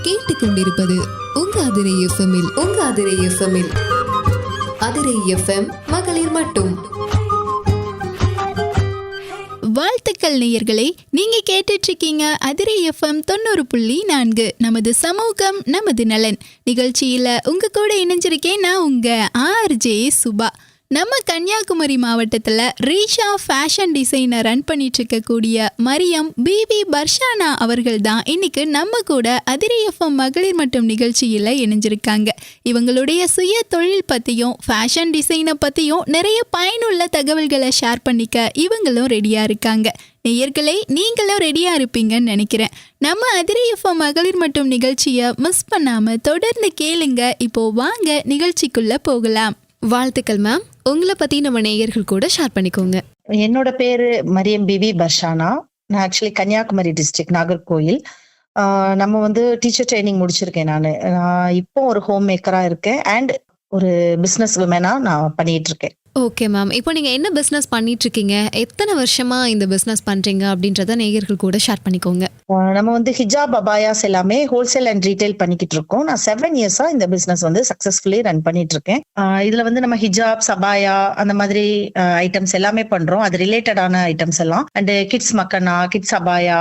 கேட்டுக்கொண்டிருப்பது உங்க அதிரை எஃப்எம்மில் அதிரை எஃப்எம் மகளிர் மட்டும். வாழ்த்துக்கள் நேயர்களே, நீங்க கேட்டுட்டு இருக்கீங்க அதிரை எஃப்எம் 90.4. நமது சமூகம் நமது நலன் நிகழ்ச்சியில உங்க கூட இணைஞ்சிருக்கேன் நான் உங்க ஆர்ஜே சுபா. நம்ம கன்னியாகுமரி மாவட்டத்தில் ரீஷா ஃபேஷன் டிசைனர் ரன் பண்ணிட்டு இருக்கக்கூடிய மரியம் பிபி பர்ஷானா அவர்கள் தான் இன்னைக்கு நம்ம கூட அதிரை எஃப்எம் மகளிர் மற்றும் நிகழ்ச்சியில் இணைஞ்சிருக்காங்க. இவங்களுடைய சுய தொழில் பற்றியும் ஃபேஷன் டிசைனை பற்றியும் நிறைய பயனுள்ள தகவல்களை ஷேர் பண்ணிக்க இவங்களும் ரெடியாக இருக்காங்க. நேயர்களே, நீங்களும் ரெடியாக இருப்பீங்கன்னு நினைக்கிறேன். நம்ம அதிரை எஃப்எம் மகளிர் மற்றும் நிகழ்ச்சியை மிஸ் பண்ணாமல் தொடர்ந்து கேளுங்க. இப்போ வாங்க நிகழ்ச்சிக்குள்ளே போகலாம். வாழ்த்துக்கள் மேம். உங்களை பத்தி நம்ம நேயர்கள் கூட ஷேர் பண்ணிக்கோங்க. என்னோட பேரு மரியம் பிபி பர்ஷானா. நான் ஆக்சுவலி கன்னியாகுமரி டிஸ்ட்ரிக்ட் நாகர்கோயில். நம்ம டீச்சர் ட்ரைனிங் முடிச்சிருக்கேன். நான் இப்போ ஒரு ஹோம் மேக்கரா இருக்கேன் அண்ட் ஒரு பிசினஸ் விமனா நான் பண்ணிட்டு இருக்கேன். ஓகே மேம், இப்போ நீங்க என்ன பிசினஸ் பண்ணிட்டு இருக்கீங்க, எத்தனை வருஷமா இந்த பிசினஸ் பண்றீங்க அப்படின்றத நேயர்கள் கூட ஷேர் பண்ணிக்கோங்க. நம்ம ஹிஜாப் அபாயாஸ் எல்லாமே ஹோல்சேல் அண்ட் ரீட்டைல் பண்ணிக்கிட்டு இருக்கோம். நான் 7 இயர்ஸா இந்த பிசினஸ் சக்சஸ்ஃபுல்லி ரன் பண்ணிட்டு இருக்கேன். இதுல நம்ம ஹிஜாப் அபாயா அந்த மாதிரி ஐட்டம்ஸ் எல்லாமே பண்றோம். அது ரிலேட்டடான ஐட்டம்ஸ் எல்லாம் அண்ட் கிட்ஸ் மக்கனா, கிட்ஸ் அபாயா,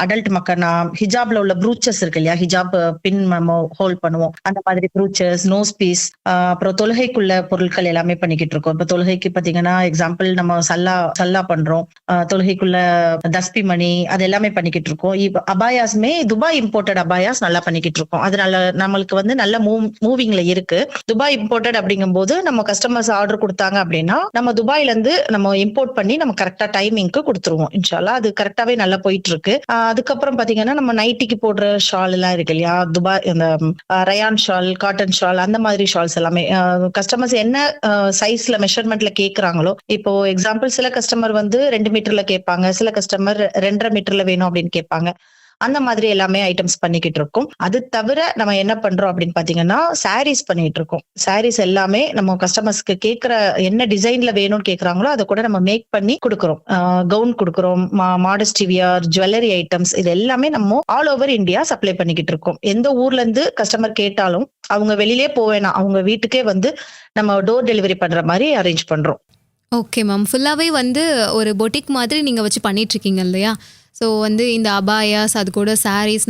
அடல்ட் மக்கனா, ஹிஜாப்ல உள்ள ப்ரூச்சஸ் இருக்கு இல்லையா, ஹிஜாப் பின் நம்ம ஹோல்ட் பண்ணுவோம், அந்த மாதிரி ப்ரூச்சஸ், நோஸ் பீஸ், அப்புறம் தொழுகைக்குள்ள பொருட்கள் எல்லாமே பண்ணிக்கிட்டு இருக்கோம். இப்ப தொழுகைக்கு பாத்தீங்கன்னா எக்ஸாம்பிள் நம்ம சல்லா பண்றோம், தொழுகைக்குள்ள தஸ்பி மணி, அது எல்லாமே பண்ணிக்கிட்டு இருக்கோம். இப்ப அபாயாஸ்மே துபாய் இம்போர்ட்டட் அபாயாஸ் நல்லா பண்ணிக்கிட்டு இருக்கோம். அதனால நம்மளுக்கு நல்ல மூவிங்ல இருக்கு. துபாய் இம்போர்ட்டட் அப்படிங்கும் போது நம்ம கஸ்டமர்ஸ் ஆர்டர் கொடுத்தாங்க அப்படின்னா நம்ம துபாய்ல இருந்து நம்ம இம்போர்ட் பண்ணி நம்ம கரெக்டா டைமிங்க்கு கொடுத்துருவோம். இன்ஷால்லா அது கரெக்டாவே நல்லா போயிட்டு இருக்கு. அதுக்கப்புறம் பாத்தீங்கன்னா நம்ம நைட்டிக்கு போடுற ஷால் எல்லாம் இருக்கு இல்லையா, துபாய் இந்த ரயான் ஷால், காட்டன் ஷால், அந்த மாதிரி ஷால்ஸ் எல்லாமே கஸ்டமர்ஸ் என்ன சைஸ்ல மெஷர்மெண்ட்ல கேக்குறாங்களோ. இப்போ எக்ஸாம்பிள் சில கஸ்டமர் 2 மீட்டர்ல கேட்பாங்க, சில கஸ்டமர் 2.5 மீட்டர்ல வேணும் அப்படின்னு கேட்பாங்க. அந்த மாதிரி எல்லாமே ஐட்டம்ஸ் பண்ணிக்கிட்டு இருக்கோம். அது தவிர நம்ம என்ன பண்றோம் அப்படின்னு பாத்தீங்கன்னா சாரீஸ் பண்ணிட்டு இருக்கோம். சாரீஸ் எல்லாமே நம்ம கஸ்டமர்ஸ்க்கு கேட்கிற என்ன டிசைன்ல வேணும்னு கேக்குறாங்களோ அதை கூட நம்ம மேக் பண்ணி கொடுக்குறோம். கவுன் கொடுக்குறோம், மாடஸ்டி வியர், ஜுவல்லரி ஐட்டம்ஸ், இது எல்லாமே நம்ம ஆல் ஓவர் இந்தியா சப்ளை பண்ணிக்கிட்டு இருக்கோம். எந்த ஊர்ல இருந்து கஸ்டமர் கேட்டாலும் அவங்க வெளியிலே போவேனா, அவங்க வீட்டுக்கே நம்ம டோர் டெலிவரி பண்ற மாதிரி அரேஞ்ச் பண்றோம். ஓகே மேம், ஃபுல்லாவே ஒரு பொட்டிக் மாதிரி நீங்க வச்சு பண்ணிட்டு இருக்கீங்க இல்லையா? ஸோ இந்த அபாயாஸ், அது கூட சாரீஸ்,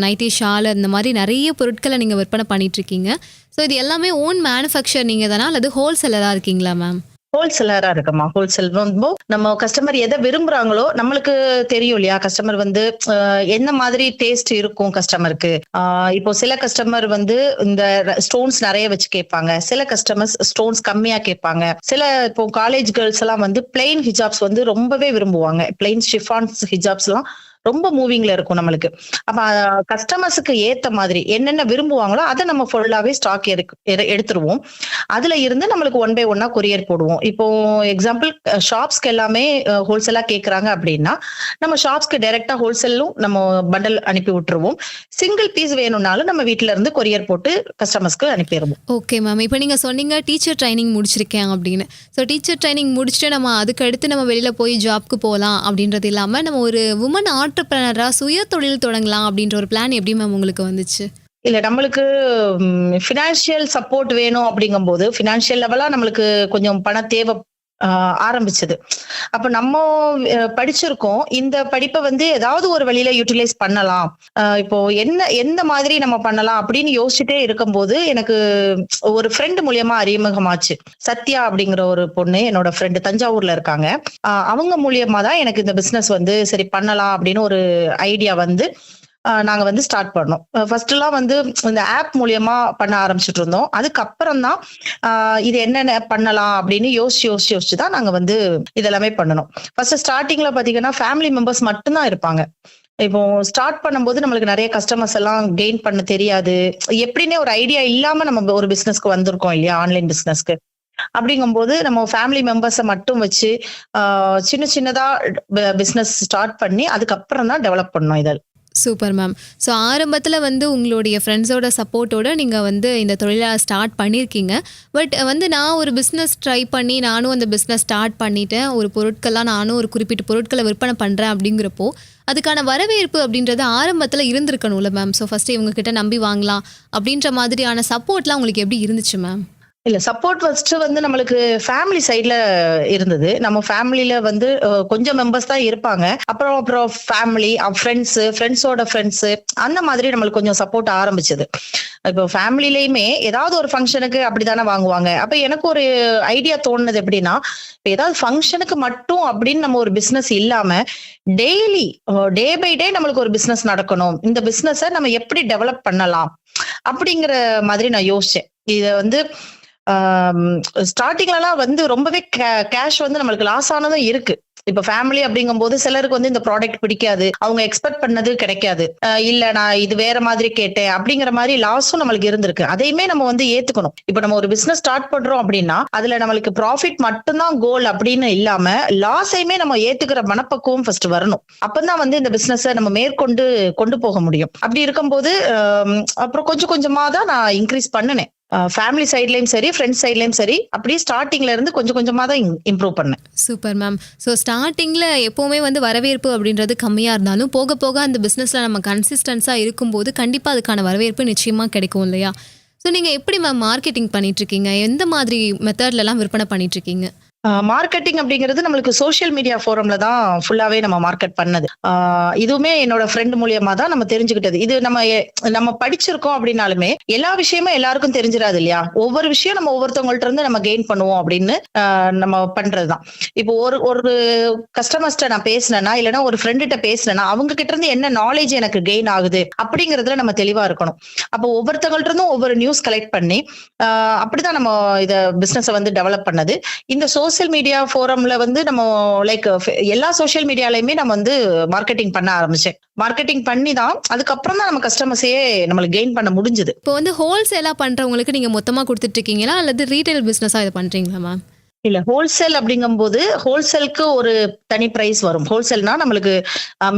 நைட்டி ஷால், இந்த மாதிரி நிறைய பொருட்களை நீங்கள் விற்பனை பண்ணிட்டு இருக்கீங்க. ஸோ இது எல்லாமே ஓன் மேனுஃபேக்சர் நீங்கள் தானா அல்லது ஹோல்சேலராக இருக்கீங்களா மேம்? ஹோல்சேலரா இருக்குமா. ஹோல்சேல் நம்ம கஸ்டமர் எதை விரும்புறாங்களோ நம்மளுக்கு தெரியும் இல்லையா, கஸ்டமர் என்ன மாதிரி டேஸ்ட் இருக்கும் கஸ்டமருக்கு. இப்போ சில கஸ்டமர் இந்த ஸ்டோன்ஸ் நிறைய வச்சு கேட்பாங்க, சில கஸ்டமர்ஸ் ஸ்டோன்ஸ் கம்மியா கேட்பாங்க. சில இப்போ காலேஜ் கேர்ள்ஸ் எல்லாம் பிளெயின் ஹிஜாப்ஸ் ரொம்பவே விரும்புவாங்க. பிளெயின் ஷிஃபான்ஸ் ஹிஜாப்ஸ் எல்லாம் ரொம்ப மூவிங்ல இருக்கும் நம்மளுக்கு. அப்ப கஸ்டமர்ஸுக்கு ஏத்த மாதிரி என்னென்ன விரும்புவாங்களோ அதை நம்ம ஃபுல்லாவே ஸ்டாக் எடுத்துருவோம். அதுல இருந்து நம்மளுக்கு 1 by 1 கொரியர் போடுவோம். இப்போ எக்ஸாம்பிள் ஷாப்ஸ்க்கு எல்லாமே ஹோல்சேலா கேக்குறாங்க அப்படின்னா நம்ம ஷாப்ஸ்க்கு டைரக்டா ஹோல்சேலும் நம்ம பண்டல் அனுப்பி விட்டுருவோம். சிங்கிள் பீஸ் வேணும்னாலும் நம்ம வீட்டுல இருந்து கொரியர் போட்டு கஸ்டமர்ஸ்க்கு அனுப்பிடுவோம். ஓகே மேம், இப்போ நீங்க சொன்னீங்க டீச்சர் ட்ரைனிங் முடிச்சிருக்கேன் அப்படின்னு. ஸோ டீச்சர் ட்ரைனிங் முடிச்சுட்டு நம்ம அதுக்கு அடுத்து நம்ம வெளியில போய் ஜாப்க்கு போகலாம் அப்படின்றது இல்லாம நம்ம ஒரு உமன் ஆண்டர்பிரனரா சுய தொழில் தொடங்கலாம் அப்படின்ற ஒரு பிளான் எப்படி மேம் உங்களுக்கு வந்துச்சு? இல்ல, நம்மளுக்கு பினான்சியல் சப்போர்ட் வேணும் அப்படிங்கும் போது பினான்சியல் லெவலா நம்மளுக்கு கொஞ்சம் பண தேவை ஆரம்பிச்சது. அப்ப நம்ம படிச்சிருக்கோம், இந்த படிப்பை ஏதாவது ஒரு வழியில யூட்டிலைஸ் பண்ணலாம், இப்போ எந்த மாதிரி நம்ம பண்ணலாம் அப்படின்னு யோசிச்சுட்டே இருக்கும்போது எனக்கு ஒரு ஃப்ரெண்ட் மூலியமா அறிமுகமாச்சு. சத்யா அப்படிங்கிற ஒரு பொண்ணு, என்னோட ஃப்ரெண்டு, தஞ்சாவூர்ல இருக்காங்க. அவங்க மூலியமா தான் எனக்கு இந்த பிசினஸ் சரி பண்ணலாம் அப்படின்னு ஒரு ஐடியா நாங்க ஸ்டார்ட் பண்ணோம். ஃபர்ஸ்ட் எல்லாம் இந்த ஆப் மூலியமா பண்ண ஆரம்பிச்சுட்டு இருந்தோம். அதுக்கப்புறம் தான் இது என்னென்ன பண்ணலாம் அப்படின்னு யோசிச்சு தான் நாங்க இதெல்லாமே பண்ணணும். ஃபர்ஸ்ட் ஸ்டார்டிங்ல பாத்தீங்கன்னா ஃபேமிலி மெம்பர்ஸ் மட்டும்தான் இருப்பாங்க. இப்போ ஸ்டார்ட் பண்ணும்போது நம்மளுக்கு நிறைய கஸ்டமர்ஸ் எல்லாம் கெயின் பண்ண தெரியாது, எப்படின்னே ஒரு ஐடியா இல்லாம நம்ம ஒரு பிசினஸ்க்கு வந்திருக்கோம் இல்லையா, ஆன்லைன் பிசினஸ்க்கு. அப்படிங்கும்போது நம்ம ஃபேமிலி மெம்பர்ஸை மட்டும் வச்சு சின்னதா பிசினஸ் ஸ்டார்ட் பண்ணி அதுக்கப்புறம் தான் டெவலப் பண்ணோம் இதை. Super ma'am. ஸோ ஆரம்பத்தில் வந்து உங்களுடைய ஃப்ரெண்ட்ஸோட சப்போர்ட்டோட நீங்கள் வந்து இந்த தொழிலை ஸ்டார்ட் பண்ணியிருக்கீங்க. பட் வந்து நான் ஒரு பிஸ்னஸ் ட்ரை பண்ணி நானும் அந்த பிஸ்னஸ் ஸ்டார்ட் பண்ணிட்டேன். ஒரு பொருட்கள்லாம் நானும் ஒரு குறிப்பிட்ட பொருட்களை விற்பனை பண்ணுறேன் அப்படிங்கிறப்போ அதுக்கான வரவேற்பு அப்படின்றது ஆரம்பத்தில் இருந்திருக்கணும்ல மேம். ஸோ ஃபஸ்ட்டு இவங்ககிட்ட நம்பி வாங்கலாம் அப்படின்ற மாதிரியான சப்போர்ட்லாம் உங்களுக்கு எப்படி இருந்துச்சு மேம்? இல்ல சப்போர்ட் ஃபர்ஸ்ட் வந்து நம்மளுக்கு ஃபேமிலி சைட்ல இருந்தது. நம்ம ஃபேமிலியில வந்து கொஞ்சம் மெம்பர்ஸ் தான் இருப்பாங்க. அப்புறம் ஃபேமிலி, ஃப்ரெண்ட்ஸோட ஃப்ரெண்ட்ஸ் அந்த மாதிரி நம்மளுக்கு கொஞ்சம் சப்போர்ட் ஆரம்பிச்சது. இப்போ ஃபேமிலிலயுமே ஏதாவது ஒரு ஃபங்க்ஷனுக்கு அப்படித்தானே வாங்குவாங்க. அப்ப எனக்கு ஒரு ஐடியா தோணுது எப்படின்னா, இப்போ ஏதாவது ஃபங்க்ஷனுக்கு மட்டும் அப்படின்னு நம்ம ஒரு பிசினஸ் இல்லாம டெய்லி டே பை டே நம்மளுக்கு ஒரு பிசினஸ் நடக்கணும். இந்த பிசினஸை நம்ம எப்படி டெவலப் பண்ணலாம் அப்படிங்கிற மாதிரி நான் யோசிச்சேன். இத வந்து ஸ்டார்டிங்லலாம் வந்து ரொம்பவே கேஷ் வந்து நம்மளுக்கு லாஸ் ஆனதும் இருக்கு. இப்ப ஃபேமிலி அப்படிங்கும் போது சிலருக்கு வந்து இந்த ப்ராடக்ட் பிடிக்காது, அவங்க எக்ஸ்பெக்ட் பண்ணது கிடைக்காது, இல்ல நான் இது வேற மாதிரி கேட்டேன் அப்படிங்கிற மாதிரி லாஸும் நம்மளுக்கு இருந்திருக்கு. அதையுமே நம்ம வந்து ஏத்துக்கணும். இப்ப நம்ம ஒரு பிசினஸ் ஸ்டார்ட் பண்றோம் அப்படின்னா அதுல நம்மளுக்கு ப்ராஃபிட் மட்டும்தான் கோல் அப்படின்னு இல்லாம லாஸையுமே நம்ம ஏத்துக்கிற மனப்பக்குவம் ஃபர்ஸ்ட் வரணும். அப்பதான் வந்து இந்த பிசினஸை நம்ம மேற்கொண்டு கொண்டு போக முடியும். அப்படி இருக்கும்போது அப்புறம் கொஞ்சம் கொஞ்சமா தான் நான் இன்க்ரீஸ் பண்ணினேன். ஃபேமிலி சைட்லயும் சரி, ஃப்ரெண்ட்ஸ் சைட்லயும் சரி, அப்படியே ஸ்டார்டிங்ல இருந்து கொஞ்சம் கொஞ்சமா தான் இம்ப்ரூவ் பண்ணேன். Super ma'am. ஸோ ஸ்டார்டிங்கில் எப்போவுமே வந்து வரவேற்பு அப்படின்றது கம்மியாக இருந்தாலும் போக போக அந்த பிஸ்னஸில் நம்ம கன்சிஸ்டன்ஸாக இருக்கும்போது கண்டிப்பாக அதுக்கான வரவேற்பு நிச்சயமாக கிடைக்கும் இல்லையா? ஸோ நீங்கள் எப்படி மேம் மார்க்கெட்டிங் பண்ணிகிட்ருக்கீங்க? எந்த மாதிரி மெத்தட்லலாம் விற்பனை பண்ணிகிட்ருக்கீங்க? மார்க்கெட்டிங் அப்படிங்கிறது நம்மளுக்கு சோஷியல் மீடியா ஃபோரம்ல தான் ஃபுல்லாவே நம்ம மார்க்கெட் பண்ணது. இதுவுமே என்னோட ஃப்ரெண்ட் மூலியமா தான் நம்ம தெரிஞ்சுக்கிட்டது. இது நம்ம படிச்சிருக்கோம் அப்படின்னாலுமே எல்லா விஷயமும் எல்லாருக்கும் தெரிஞ்சிடாது இல்லையா? ஒவ்வொரு விஷயம் நம்ம ஒவ்வொருத்தவங்கள்ட்ட இருந்து நம்ம கெயின் பண்ணுவோம் அப்படின்னு நம்ம பண்றதுதான். இப்போ ஒரு கஸ்டமர்ஸ்ட நான் பேசினேன்னா, இல்லைன்னா ஒரு ஃப்ரெண்ட்ட பேசினேன்னா அவங்க கிட்ட இருந்து என்ன நாலேஜ் எனக்கு கெயின் ஆகுது அப்படிங்கறதுல நம்ம தெளிவா இருக்கணும். அப்போ ஒவ்வொருத்தவங்கள்ட்ட இருந்தும் ஒவ்வொரு நியூஸ் கலெக்ட் பண்ணி அப்படிதான் நம்ம இத பிசினஸை வந்து டெவலப் பண்ணது. இந்த சோசியல் மீடியா ஃபோரம்ல வந்து நம்ம லைக் எல்லா சோஷியல் மீடியாலயுமே நம்ம வந்து மார்க்கெட்டிங் பண்ண ஆரம்பிச்சேன். மார்க்கெட்டிங் பண்ணி தான் அதுக்கப்புறம் தான் நம்ம கஸ்டமர்ஸையே நம்மளுக்கு கெயின் பண்ண முடிஞ்சது. இப்போ வந்து ஹோல்சேலா பண்றவங்களுக்கு நீங்க மொத்தமா கொடுத்துட்டு இருக்கீங்களா அல்லது ரீட்டைல் பிசினஸா இதை பண்றீங்களா மேம்? இல்ல, ஹோல்சேல் அப்படிங்கும் போது ஹோல்சேலுக்கு ஒரு தனி பிரைஸ் வரும். ஹோல்சேல்னா நம்மளுக்கு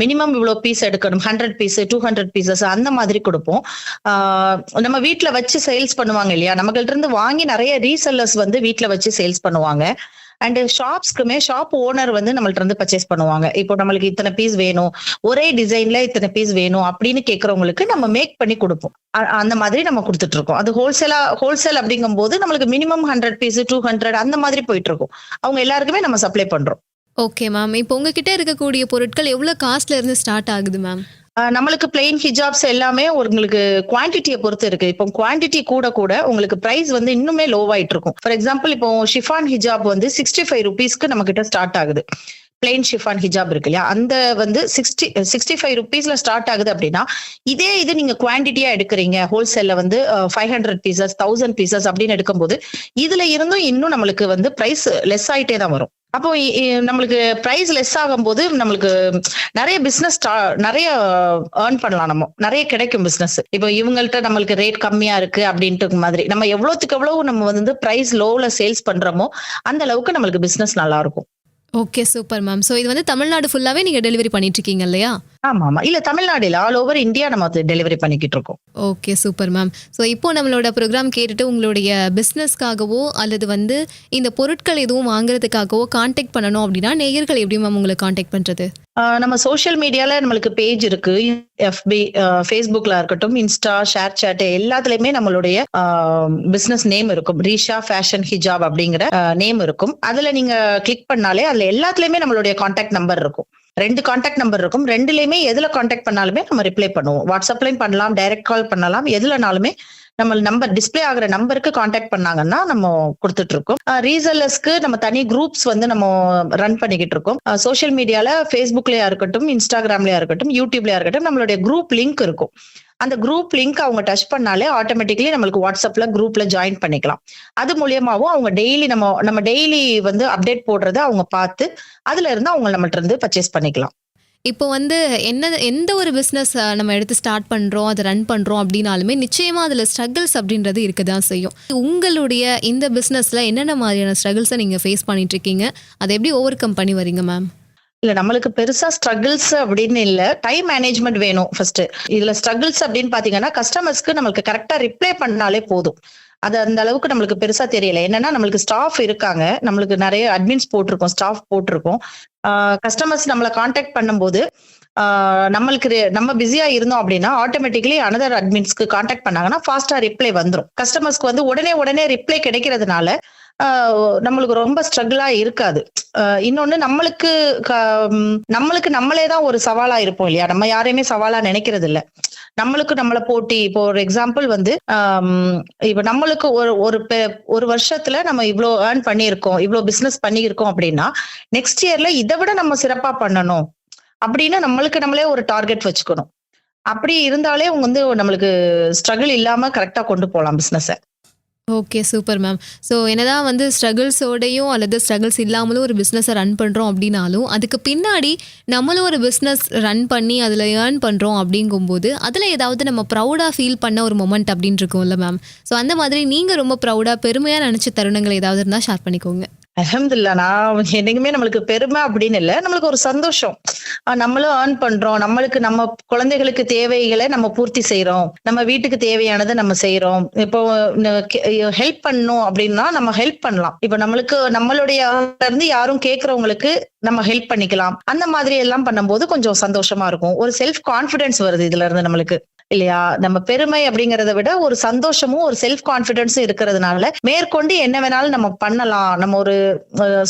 மினிமம் இவ்வளவு பீஸ் எடுக்கணும், 100 பீஸ் 200 பீசஸ் அந்த மாதிரி கொடுப்போம். நம்ம வீட்டுல வச்சு சேல்ஸ் பண்ணுவாங்க இல்லையா? நம்மகிட்ட இருந்து வாங்கி நிறைய ரீசெல்லர்ஸ் வந்து வீட்டுல வச்சு சேல்ஸ் பண்ணுவாங்க. அண்ட் ஷாப்ஸ்க்குமே ஷாப் ஓனர் வந்து நம்மள்ட்ட இருந்து பர்ச்சேஸ் பண்ணுவாங்க. இப்போ நம்மளுக்கு இத்தனை பீஸ் வேணும், ஒரே டிசைன்ல இத்தனை பீஸ் வேணும் அப்படின்னு கேட்கறவங்களுக்கு நம்ம மேக் பண்ணி கொடுப்போம். அந்த மாதிரி நம்ம கொடுத்துட்டு இருக்கோம். அது ஹோல்சேல் அப்படிங்கும் போது நம்மளுக்கு மினிமம் 100 பீஸ் 200 அந்த மாதிரி போயிட்டு இருக்கும். அவங்க எல்லாருக்குமே நம்ம சப்ளை பண்றோம். Okay ma'am. இப்போ உங்ககிட்ட இருக்கக்கூடிய பொருட்கள் எவ்வளவு காஸ்ட்ல இருந்து ஸ்டார்ட் ஆகுது மேம்? நம்மளுக்கு பிளெயின் ஹிஜாப்ஸ் எல்லாமே உங்களுக்கு குவான்டிட்டியை பொறுத்து இருக்கு. இப்போ குவான்டிட்டி கூட உங்களுக்கு பிரைஸ் வந்து இன்னுமே லோவாயிட்டு இருக்கும். ஃபார் எக்ஸாம்பிள் இப்போ ஷிஃபான் ஹிஜாப் வந்து 65 ருபீஸ்க்கு நம்ம கிட்ட ஸ்டார்ட் ஆகுது. பிளெயின் ஷிஃபான் ஹிஜாப் இருக்கு இல்லையா? அந்த வந்து 65 ருபீஸ்ல ஸ்டார்ட் ஆகுது அப்படின்னா, இது நீங்க குவான்டிட்டியா எடுக்கிறீங்க ஹோல்சேல்ல வந்து 500 பீசஸ் 1000 பீசஸ் அப்படின்னு எடுக்கும்போது இதுல இருந்தும் இன்னும் நம்மளுக்கு வந்து பிரைஸ் லெஸ் ஆயிட்டே தான் வரும். அப்போ நம்மளுக்கு பிரைஸ் லெஸ் ஆகும் போது நம்மளுக்கு நிறைய பிசினஸ் நிறைய ஏர்ன் பண்ணலாம், நம்ம நிறைய கிடைக்கும் பிசினஸ். இப்போ இவங்கள்ட்ட நம்மளுக்கு ரேட் கம்மியா இருக்கு அப்படின்ட்டு மாதிரி நம்ம எவ்வளவுக்கு எவ்வளவு நம்ம வந்து பிரைஸ் லோல சேல்ஸ் பண்றோமோ அந்த அளவுக்கு நம்மளுக்கு பிசினஸ் நல்லா இருக்கும். Okay super ma'am. ஸோ இது வந்து தமிழ்நாடு ஃபுல்லாவே நீங்க டெலிவரி பண்ணிட்டு இருக்கீங்க இல்லையா? ஆமா. இல்ல, தமிழ்நாடு இல்ல, ஆல் ஓவர் இந்தியா நம்ம டெலிவரி பண்ணிக்கிட்டு இருக்கோம். Okay super ma'am. ஸோ இப்போ நம்மளோட ப்ரோக்ராம் கேட்டுட்டு உங்களுடைய பிஸ்னஸ்க்காகவோ அல்லது வந்து இந்த பொருட்கள் எதுவும் வாங்குறதுக்காகவோ கான்டாக்ட் பண்ணணும் அப்படின்னா நேயர்கள் எப்படி மேம் உங்களை கான்டாக்ட் பண்றது? நம்ம சோஷியல் மீடியால நம்மளுக்கு பேஜ் இருக்கு. எஃபி, ஃபேஸ்புக்ல இருக்கட்டும், இன்ஸ்டா, ஷேர் சாட் எல்லாத்துலயுமே நம்மளுடைய பிசினஸ் நேம் இருக்கும். ரீஷா ஃபேஷன் ஹிஜாப் அப்படிங்கிற நேம் இருக்கும். அதுல நீங்க கிளிக் பண்ணாலே அதுல எல்லாத்துலயுமே நம்மளுடைய கான்டாக்ட் நம்பர் இருக்கும். 2 கான்டாக்ட் நம்பர் இருக்கும். 2லயுமே எதுல கான்டாக்ட் பண்ணாலுமே நம்ம ரிப்ளை பண்ணுவோம். வாட்ஸ்அப்லயும் பண்ணலாம், டைரக்ட் கால் பண்ணலாம், எதுலனாலுமே நம்ம நம்பர் டிஸ்பிளே ஆகுற நம்பருக்கு கான்டாக்ட் பண்ணாங்கன்னா நம்ம கொடுத்துட்டு இருக்கோம். ரீசெல்லர்ஸ்க்கு நம்ம தனி குரூப்ஸ் வந்து நம்ம ரன் பண்ணிக்கிட்டு இருக்கோம். சோஷியல் மீடியால ஃபேஸ்புக்லயா இருக்கட்டும், இன்ஸ்டாகிராம்லயா இருக்கட்டும், யூடியூப்லயா இருக்கட்டும், நம்மளுடைய குரூப் லிங்க் இருக்கும். அந்த குரூப் லிங்க் அவங்க டச் பண்ணாலே ஆட்டோமேட்டிக்கலி நம்மளுக்கு வாட்ஸ்அப்ல குரூப்ல ஜாயின் பண்ணிக்கலாம். அது மூலியமாவும் அவங்க டெய்லி நம்ம டெய்லி வந்து அப்டேட் போடுறத அவங்க பார்த்து அதுல இருந்து அவங்க நம்மள்ட்ட இருந்து பர்ச்சேஸ் பண்ணிக்கலாம். இப்போ வந்து எந்த ஒரு பிஸ்னஸ் நம்ம எடுத்து ஸ்டார்ட் பண்ணுறோம், அதை ரன் பண்ணுறோம் அப்படின்னாலுமே நிச்சயமாக அதில் ஸ்ட்ரகிள்ஸ் அப்படின்றது இருக்க தான் செய்யும். உங்களுடைய இந்த பிஸ்னஸில் என்னென்ன மாதிரியான ஸ்ட்ரகிள்ஸை நீங்கள் ஃபேஸ் பண்ணிகிட்ருக்கீங்க, அதை எப்படி ஓவர் கம் பண்ணி வரீங்க மேம்? இல்ல நம்மளுக்கு பெருசா ஸ்ட்ரகிள்ஸ் அப்படின்னு இல்ல, டைம் மேனேஜ்மெண்ட் வேணும் ஃபர்ஸ்ட். இதுல ஸ்ட்ரகிள்ஸ் அப்படின்னு பாத்தீங்கன்னா கஸ்டமர்ஸ்க்கு நம்மளுக்கு கரெக்டா ரிப்ளை பண்ணாலே போதும். அது அந்த அளவுக்கு நம்மளுக்கு பெருசா தெரியல. என்னன்னா நம்மளுக்கு ஸ்டாஃப் இருக்காங்க, நம்மளுக்கு நிறைய அட்மின்ஸ் போட்டிருக்கோம், ஸ்டாஃப் போட்டிருக்கோம். கஸ்டமர்ஸ் நம்மளை கான்டாக்ட் பண்ணும்போது நம்மளுக்கு நம்ம பிஸியா இருந்தோம் அப்படின்னா ஆட்டோமேட்டிக்கலி அனதர் அட்மின்ஸ்க்கு கான்டாக்ட் பண்ணாங்கன்னா ஃபாஸ்டா ரிப்ளை வந்துடும். கஸ்டமர்ஸ்க்கு வந்து உடனே ரிப்ளை கிடைக்கிறதுனால நம்மளுக்கு ரொம்ப ஸ்ட்ரகிளா இருக்காது. இன்னொன்னு நம்மளுக்கு நம்மளே தான் ஒரு சவாலா இருப்போம் இல்லையா, நம்ம யாரையுமே சவாலா நினைக்கிறது இல்ல. நம்மளுக்கு நம்மள போட்டி. இப்போ ஒரு எக்ஸாம்பிள் வந்து இப்ப நம்மளுக்கு ஒரு வருஷத்துல நம்ம இவ்வளோ ஏர்ன் பண்ணியிருக்கோம், இவ்வளோ பிசினஸ் பண்ணியிருக்கோம் அப்படின்னா நெக்ஸ்ட் இயர்ல இதை விட நம்ம சிறப்பா பண்ணணும் அப்படின்னு நம்மளுக்கு நம்மளே ஒரு டார்கெட் வச்சுக்கணும். அப்படி இருந்தாலே வந்து நம்மளுக்கு ஸ்ட்ரகிள் இல்லாம கரெக்டா கொண்டு போகலாம் பிசினஸை. Okay, super ma'am. ஸோ என்னதான் வந்து ஸ்ட்ரகிள்ஸோடையும் அல்லது ஸ்ட்ரகிள்ஸ் இல்லாமலும் ஒரு பிஸ்னஸை ரன் பண்ணுறோம் அப்படின்னாலும் அதுக்கு பின்னாடி நம்மளும் ஒரு பிஸ்னஸ் ரன் பண்ணி அதில் ஏர்ன் பண்ணுறோம் அப்படிங்கும்போது அதில் ஏதாவது நம்ம ப்ரௌடாக ஃபீல் பண்ண ஒரு மொமெண்ட் அப்படின்னு இருக்கும்ல மேம். ஸோ அந்த மாதிரி நீங்கள் ரொம்ப ப்ரௌடாக பெருமையாக நினச்ச தருணங்கள் ஏதாவது இருந்தால் ஷேர் பண்ணிக்கோங்க. அல்ஹம்துலில்லாஹ். நான் என்னைக்குமே நம்மளுக்கு பெருமை அப்படின்னு இல்லை, நம்மளுக்கு ஒரு சந்தோஷம். நம்மளும் ஏர்ன் பண்றோம், நம்மளுக்கு நம்ம குழந்தைகளுக்கு தேவைகளை நம்ம பூர்த்தி செய்யறோம், நம்ம வீட்டுக்கு தேவையானதை நம்ம செய்யறோம். இப்போ ஹெல்ப் பண்ணணும் அப்படின்னா நம்ம ஹெல்ப் பண்ணலாம். இப்ப நம்மளுடைய இருந்து யாரும் கேட்கறவங்களுக்கு நம்ம ஹெல்ப் பண்ணிக்கலாம். அந்த மாதிரி எல்லாம் பண்ணும்போது கொஞ்சம் சந்தோஷமா இருக்கும். ஒரு செல்ஃப் கான்பிடன்ஸ் வருது இதுல இருந்து நம்மளுக்கு இல்லையா. நம்ம பெருமை அப்படிங்கறத விட ஒரு சந்தோஷமும் ஒரு செல்ஃப் கான்பிடன்ஸும் இருக்கிறதுனால மேற்கொண்டு என்ன வேணாலும் நம்ம பண்ணலாம், நம்ம ஒரு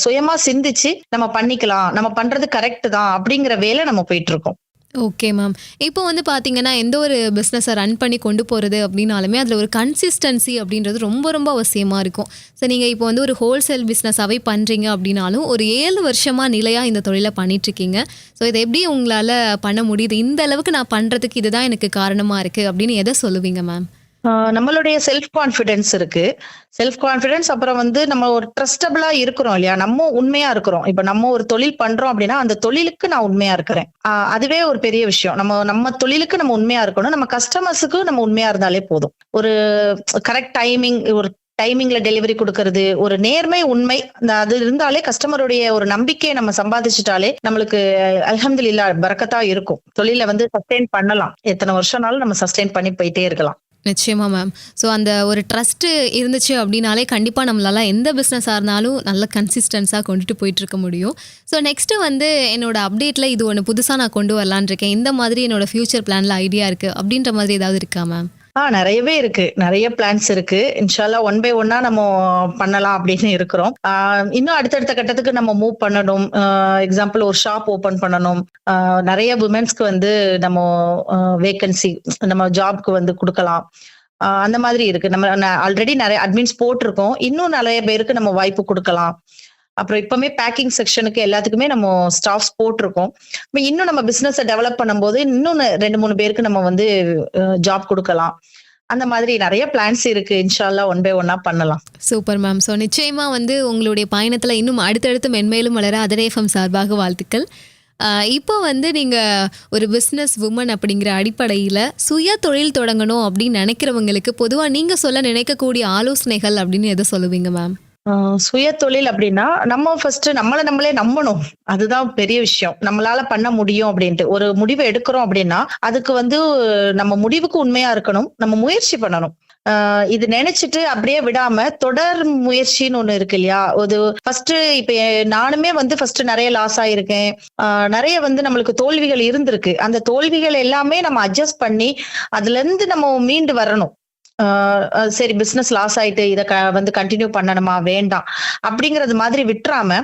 சுயமா சிந்திச்சு நம்ம பண்ணிக்கலாம், நம்ம பண்றது கரெக்ட் தான் அப்படிங்கிற வேலை நம்ம போயிட்டு இருக்கோம். Okay ma'am. இப்போ வந்து பார்த்தீங்கன்னா எந்த ஒரு பிஸ்னஸை ரன் பண்ணி கொண்டு போகிறது அப்படின்னாலுமே அதில் ஒரு கன்சிஸ்டன்சி அப்படின்றது ரொம்ப ரொம்ப அவசியமாக இருக்கும். ஸோ நீங்கள் இப்போ வந்து ஒரு ஹோல்சேல் பிஸ்னஸாகவே பண்ணுறீங்க அப்படின்னாலும் ஒரு 7 வருஷமாக நிலையாக இந்த தொழிலை பண்ணிகிட்ருக்கீங்க. ஸோ இதை எப்படி உங்களால் பண்ண முடியுது? இந்த அளவுக்கு நான் பண்ணுறதுக்கு இதுதான் எனக்கு காரணமாக இருக்குது அப்படின்னு எதை சொல்லுவீங்க மேம்? நம்மளுடைய செல்ஃப் கான்பிடன்ஸ் இருக்கு. செல்ஃப் கான்பிடன்ஸ் அப்புறம் வந்து நம்ம ஒரு ட்ரஸ்டபிளா இருக்கிறோம் இல்லையா, நம்ம உண்மையா இருக்கிறோம். இப்ப நம்ம ஒரு தொழில் பண்றோம் அப்படின்னா அந்த தொழிலுக்கு நான் உண்மையா இருக்கிறேன். அதுவே ஒரு பெரிய விஷயம். நம்ம தொழிலுக்கு நம்ம உண்மையா இருக்கணும், நம்ம கஸ்டமர்ஸுக்கு நம்ம உண்மையா இருந்தாலே போதும். ஒரு கரெக்ட் டைமிங், ஒரு டைமிங்ல டெலிவரி கொடுக்கறது, ஒரு நேர்மை, உண்மை, அது இருந்தாலே கஸ்டமருடைய ஒரு நம்பிக்கையை நம்ம சம்பாதிச்சுட்டாலே நம்மளுக்கு அல்ஹம்துலில்லாஹ் பரக்கத்தா இருக்கும். தொழில வந்து சஸ்டெயின் பண்ணலாம், எத்தனை வருஷம்னாலும் நம்ம சஸ்டெயின் பண்ணி போயிட்டே இருக்கலாம். நிச்சயமா மேம். ஸோ அந்த ஒரு ட்ரஸ்ட்டு இருந்துச்சு அப்படின்னாலே கண்டிப்பாக நம்மளால எந்த பிஸ்னஸாக இருந்தாலும் நல்ல கன்சிஸ்டன்ஸாக கொண்டுட்டு போயிட்டு இருக்க முடியும். ஸோ நெக்ஸ்ட்டு வந்து என்னோட அப்டேட்டில் இது ஒன்று புதுசாக நான் கொண்டு வரலான் இருக்கேன், இந்த மாதிரி என்னோட ஃபியூச்சர் பிளானில் ஐடியா இருக்குது அப்படின்ற மாதிரி ஏதாவது இருக்கா மேம்? நிறையவே இருக்கு, நிறைய பிளான்ஸ் இருக்கு. இன்ஷால்லா ஒன் பை ஒன்னா நம்ம பண்ணலாம் அப்படின்னு இருக்கிறோம். இன்னும் அடுத்தடுத்த கட்டத்துக்கு நம்ம மூவ் பண்ணணும். எக்ஸாம்பிள் ஒரு ஷாப் ஓபன் பண்ணணும், நிறைய விமென்ஸ்க்கு வந்து நம்ம வேகன்சி, நம்ம ஜாப்க்கு வந்து கொடுக்கலாம். அந்த மாதிரி இருக்கு. நம்ம ஆல்ரெடி நிறைய அட்மின்ஸ் போட்டிருக்கோம், இன்னும் நிறைய பேருக்கு நம்ம வாய்ப்பு கொடுக்கலாம். அப்புறம் இப்பவுமே பேக்கிங் செக்ஷனுக்கு எல்லாத்துக்குமே நம்ம ஸ்டாஃப்ஸ் போட்டிருக்கோம். இன்னும் நம்ம பிசினஸை டெவலப் பண்ணும்போது இன்னும் 2-3 பேருக்கு நம்ம வந்து ஜாப் கொடுக்கலாம். அந்த மாதிரி நிறைய பிளான்ஸ் இருக்கு. இன்ஷால்லா ஒன் பை ஒன்னா பண்ணலாம். Super ma'am. ஸோ நிச்சயமா வந்து உங்களுடைய பயணத்துல இன்னும் அடுத்தடுத்து மென்மேலும் வளர அதிரே எஃப்எம் சார்பாக வாழ்த்துக்கள். இப்போ வந்து நீங்கள் ஒரு பிஸ்னஸ் உமன் அப்படிங்கிற அடிப்படையில் சுய தொழில் தொடங்கணும் அப்படின்னு நினைக்கிறவங்களுக்கு பொதுவாக நீங்கள் சொல்ல நினைக்கக்கூடிய ஆலோசனைகள் அப்படின்னு எதை சொல்லுவீங்க மேம்? சுய தொழில் அப்படின்னா நம்ம ஃபர்ஸ்ட் நம்மளே நம்பணும், அதுதான் பெரிய விஷயம். நம்மளால பண்ண முடியும் அப்படின்ட்டு ஒரு முடிவை எடுக்கிறோம் அப்படின்னா அதுக்கு வந்து நம்ம முடிவுக்கு உண்மையா இருக்கணும், நம்ம முயற்சி பண்ணணும். இது நினைச்சிட்டு அப்படியே விடாம தொடர் முயற்சின்னு ஒண்ணு இருக்கு இல்லையா. அது ஃபர்ஸ்ட் இப்ப நானுமே வந்து ஃபர்ஸ்ட் நிறைய லாஸ் ஆயிருக்கேன், நிறைய வந்து நம்மளுக்கு தோல்விகள் இருந்திருக்கு. அந்த தோல்விகள் எல்லாமே நம்ம அட்ஜஸ்ட் பண்ணி அதுல இருந்து நம்ம மீண்டு வரணும். சரி பிசினஸ் லாஸ் ஆயிட்டு இதை வந்து கண்டினியூ பண்ணணுமா வேண்டாம் அப்படிங்கறது மாதிரி விட்டுறாம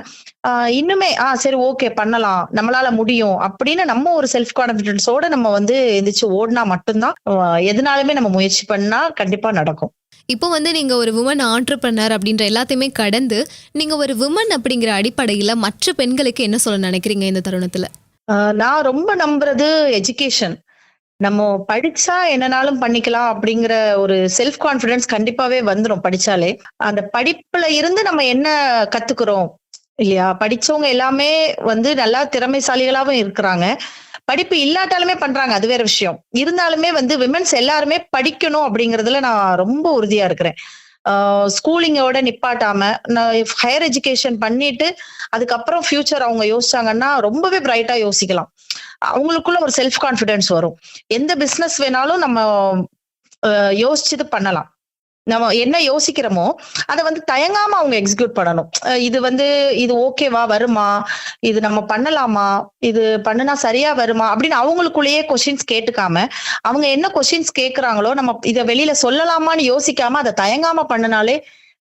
இன்னுமே சரி ஓகே பண்ணலாம், நம்மளால முடியும் அப்படின்னு நம்ம ஒரு செல்ஃப் கான்பிடன்ஸோட நம்ம வந்து எந்திரிச்சு ஓடினா மட்டும்தான் எதுனாலுமே நம்ம முயற்சி பண்ணா கண்டிப்பா நடக்கும். இப்போ வந்து நீங்கள் ஒரு உமன் ஆண்டர்பிரனர் அப்படின்ற எல்லாத்தையுமே கடந்து நீங்கள் ஒரு உமன் அப்படிங்கிற அடிப்படையில் மற்ற பெண்களுக்கு என்ன சொல்ல நினைக்கிறீங்க இந்த தருணத்தில்? நான் ரொம்ப நம்புறது எஜுகேஷன். நம்ம படிச்சா என்னனாலும் பண்ணிக்கலாம் அப்படிங்கிற ஒரு செல்ஃப் கான்பிடன்ஸ் கண்டிப்பாவே வந்துடும் படிச்சாலே. அந்த படிப்புல இருந்து நம்ம என்ன கத்துக்கிறோம் இல்லையா, படிச்சவங்க எல்லாமே வந்து நல்லா திறமைசாலிகளாவும் இருக்கிறாங்க, படிப்பு இல்லாட்டாலுமே பண்றாங்க, அது வேற விஷயம். இருந்தாலுமே வந்து விமென்ஸ் எல்லாருமே படிக்கணும் அப்படிங்கறதுல நான் ரொம்ப உறுதியா இருக்கிறேன். ஸ்கூலிங்கோட நிப்பாட்டாம ஹையர் எஜுகேஷன் பண்ணிட்டு அதுக்கப்புறம் ஃபியூச்சர் அவங்க யோசிச்சாங்கன்னா ரொம்பவே பிரைட்டா யோசிக்கலாம். அவங்களுக்குள்ள ஒரு செல்ஃப் கான்பிடன்ஸ் வரும். எந்த பிசினஸ் வேணாலும் நம்ம யோசிச்சுட்டு பண்ணலாம். நம்ம என்ன யோசிக்கிறோமோ அதை வந்து தயங்காம அவங்க எக்ஸிக்யூட் பண்ணணும். இது ஓகேவா, வருமா, இது நம்ம பண்ணலாமா, இது பண்ணுனா சரியா வருமா அப்படின்னு அவங்களுக்குள்ளேயே கொஸ்டின்ஸ் கேட்டுக்காம அவங்க என்ன கொஸ்டின்ஸ் கேட்கறாங்களோ நம்ம இதை வெளியில சொல்லலாமான்னு யோசிக்காம அதை தயங்காம பண்ணினாலே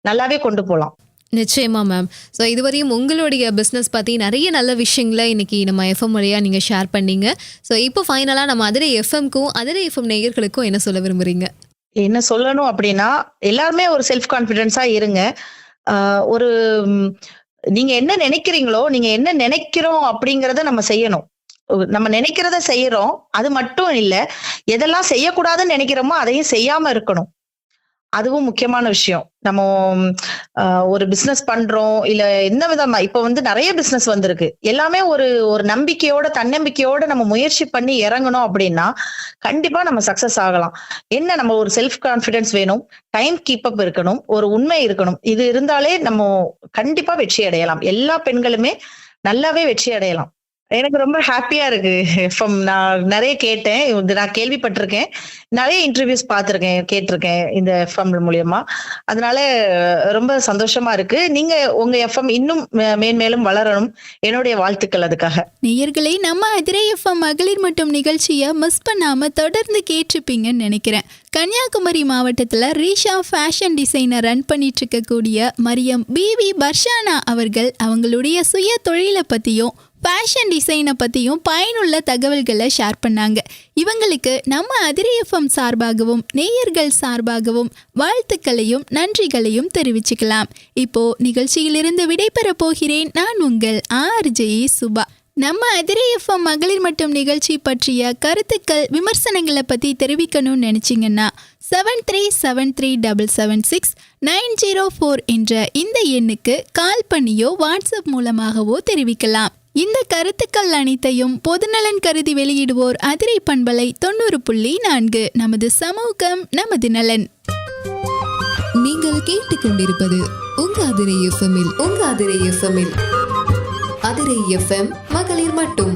நல்லாவே கொண்டு போகலாம். நிச்சயமா மேம். ஸோ இதுவரையும் உங்களுடைய பிஸ்னஸ் பற்றி நிறைய நல்ல விஷயங்களை இன்னைக்கு நம்ம எஃப்எம் வழியாக நீங்கள் ஷேர் பண்ணீங்க. ஸோ இப்போ ஃபைனலாக நம்ம அதிரை எஃப்எம்க்கும் அதிரை எஃப்எம் நேயர்களுக்கும் என்ன சொல்ல விரும்புறீங்க? என்ன சொல்லணும் அப்படின்னா, எல்லாருமே ஒரு செல்ஃப் கான்பிடன்ஸா இருங்க. ஒரு நீங்க என்ன நினைக்கிறீங்களோ, நீங்க என்ன நினைக்கிறோம் அப்படிங்கறத நம்ம செய்யணும். நம்ம நினைக்கிறத செய்யறோம், அது மட்டும் இல்ல, எதெல்லாம் செய்யக்கூடாதுன்னு நினைக்கிறோமோ அதையும் செய்யாம இருக்கணும். அதுவும் முக்கியமான விஷயம். நம்ம ஒரு பிசினஸ் பண்றோம் இல்ல என்ன விதமா இப்ப வந்து நிறைய பிசினஸ் வந்திருக்கு. எல்லாமே ஒரு நம்பிக்கையோட தன்னம்பிக்கையோட நம்ம முயற்சி பண்ணி இறங்கணும் அப்படின்னா கண்டிப்பா நம்ம சக்சஸ் ஆகலாம். என்ன, நம்ம ஒரு செல்ஃப் கான்பிடன்ஸ் வேணும், டைம் கீப் அப் இருக்கணும், ஒரு உண்மை இருக்கணும். இது இருந்தாலே நம்ம கண்டிப்பா வெற்றி அடையலாம். எல்லா பெண்களுமே நல்லாவே வெற்றி அடையலாம். எனக்கு ரொம்ப ஹாப்பியா இருக்கு. நான் நிறைய கேட்டேன், நான் கேள்விப்பட்டிருக்கேன், நிறைய இன்டர்வியூஸ் பார்த்திருக்கேன், கேட்டிருக்கேன் இந்த எஃப்எம் மூலியமா. அதனால ரொம்ப சந்தோஷமா இருக்கு. நீங்க உங்க எஃப்எம் இன்னும் மேன்மேலும் வளரணும், என்னுடைய வாழ்த்துக்கள் அதுக்காக. நேயர்களே, நம்ம அதிரை எஃப்எம் மகளிர் மட்டும் நிகழ்ச்சியை மிஸ் பண்ணாம தொடர்ந்து கேட்டிருப்பீங்கன்னு நினைக்கிறேன். கன்னியாகுமரி மாவட்டத்தில் ரீஷா ஃபேஷன் டிசைனர் ரன் பண்ணிட்டு இருக்கக்கூடிய மரியம் பிவி பர்ஷானா அவர்கள் அவங்களுடைய சுய தொழிலை பற்றியும் ஃபேஷன் டிசைனை பற்றியும் பயனுள்ள தகவல்களை ஷேர் பண்ணாங்க. இவங்களுக்கு நம்ம அதிரை எஃப்எம் சார்பாகவும் நேயர்கள் சார்பாகவும் வாழ்த்துக்களையும் நன்றிகளையும் தெரிவிச்சுக்கலாம். இப்போ நிகழ்ச்சியிலிருந்து விடைபெற போகிறேன். நான் உங்கள் RJ சுபா. நம்ம அதிரை எஃப்எம் மகளிர் மட்டும் நிகழ்ச்சி பற்றிய கருத்துக்கள் விமர்சனங்களை பற்றி தெரிவிக்கணும்னு நினச்சிங்கன்னா 7373776904 என்ற இந்த எண்ணுக்கு கால் பண்ணியோ வாட்ஸ்அப் மூலமாகவோ தெரிவிக்கலாம். இந்த கருத்துக்கள் அனைத்தையும் பொதுநலன் கருதி வெளியிடுவோர் அதிரை பண்பலை 90.4. நமது சமூகம் நமது நலன். நீங்கள் கேட்டுக்கொண்டிருப்பது உங்க அதிரை எஃப்எம்மில் அதிரை எஃப்எம் மகளிர் மட்டும்.